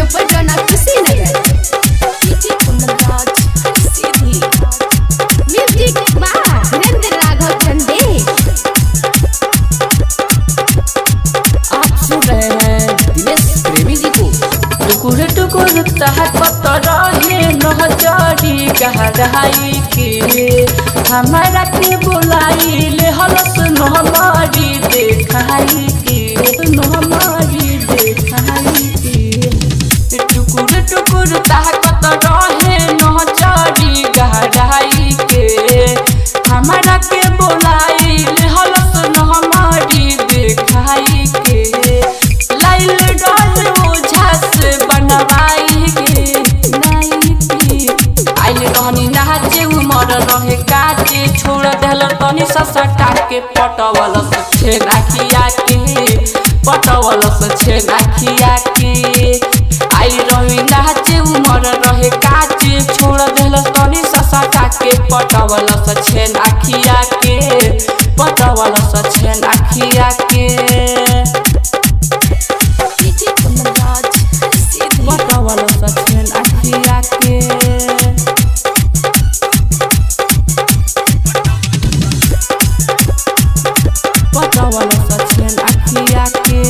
उपजना Kushinagar DJ Kundan Raj सीधी music by Narendra Raghav चंदे। आप सुन रहे हैं दिनेश प्रेमी जी को। टुकुर टुकुर तहत रहे नहजारी गहराई के हमारा के बुलाई ले हलस नहमारी देखाई के नहमारी देखाई के। टुकुर टुकुर तहत रहे नहजारी गहराई के हमारा के बुलाई ले हलस नहमारी देखाई के। लाइल डल ओझा से बनवाई के नाई के आइल रहनी नाचे उमर रहे काचे छोड़ देल तनी ससटा के पटवल से नाखिया के पटवल से नाखिया के। आइल रही नाचे उमर रहे काचे छोड़ देल तनी ससटा के पटवल से नाखिया के पटवल से नाखिया के। डीजे कुंदनराज सीधी पटवल से नाखिया के। पटवल से नाखिया के।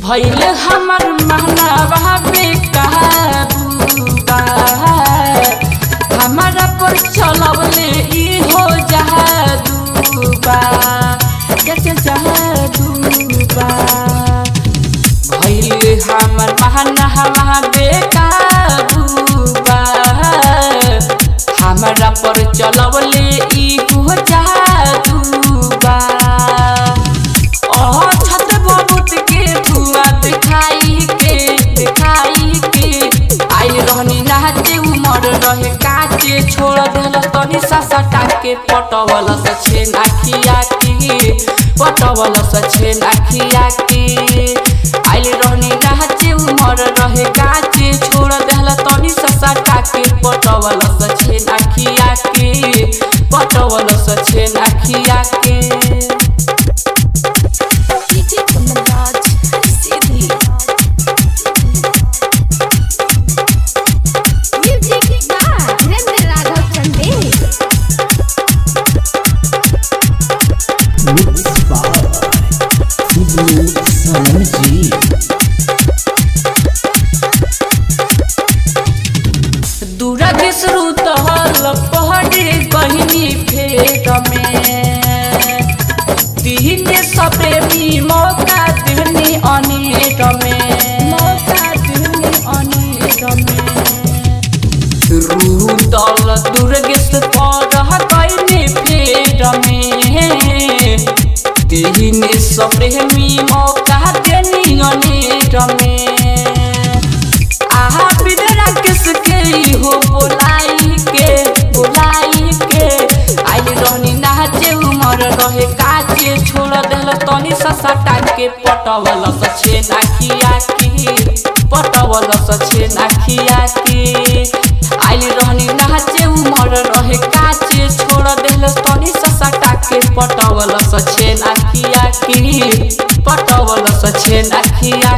भैल हमर महनावा बेकाबूबा हमारा पर चलवले ई हो जादूबा जैसे जादूबा। भैल हमर महनावा बेकाबूबा हमारा पर चलवले ई हो जादूबा। छत बहुत के धुआ दिखाई के आइल रहनी नाचे उमर रहे काचे छोड़ देल तनी ससटा के पटवल से नाखिया के पटवल से नाखिया के। आइल रहनी नाचे उमर रहे काचे छोड़ देल तनी ससटा के पटवल से नाखिया के पटवल से नाखिया के। डीजे कुंदनराज सीधी म्यूजिक बाय नरेंद्र राघव चंदे। मिक्स बाय सिद्धू सनम जी। दूरा बिसरू तहल पहड़े कहिनी फेर में दीने सप्रेमी मौका देनी अनेक में मौका देनी अनेक में। रूदल दुर्गेश पर कहिनी फेर में दीने सप्रेमी मौका देनी अनेक में। आहा बिदरा किसके हो बोलाई के आइल रहनी नाचे उमर रहे काचे छोड़ देल तनी ससटा के पटवल से नाखिया के पटवल से नाखिया के। आइल रहनी नाचे उमर रहे काचे छोड़ देल तनी ससटा के पटवल से नाखिया के पटवल से नाखिया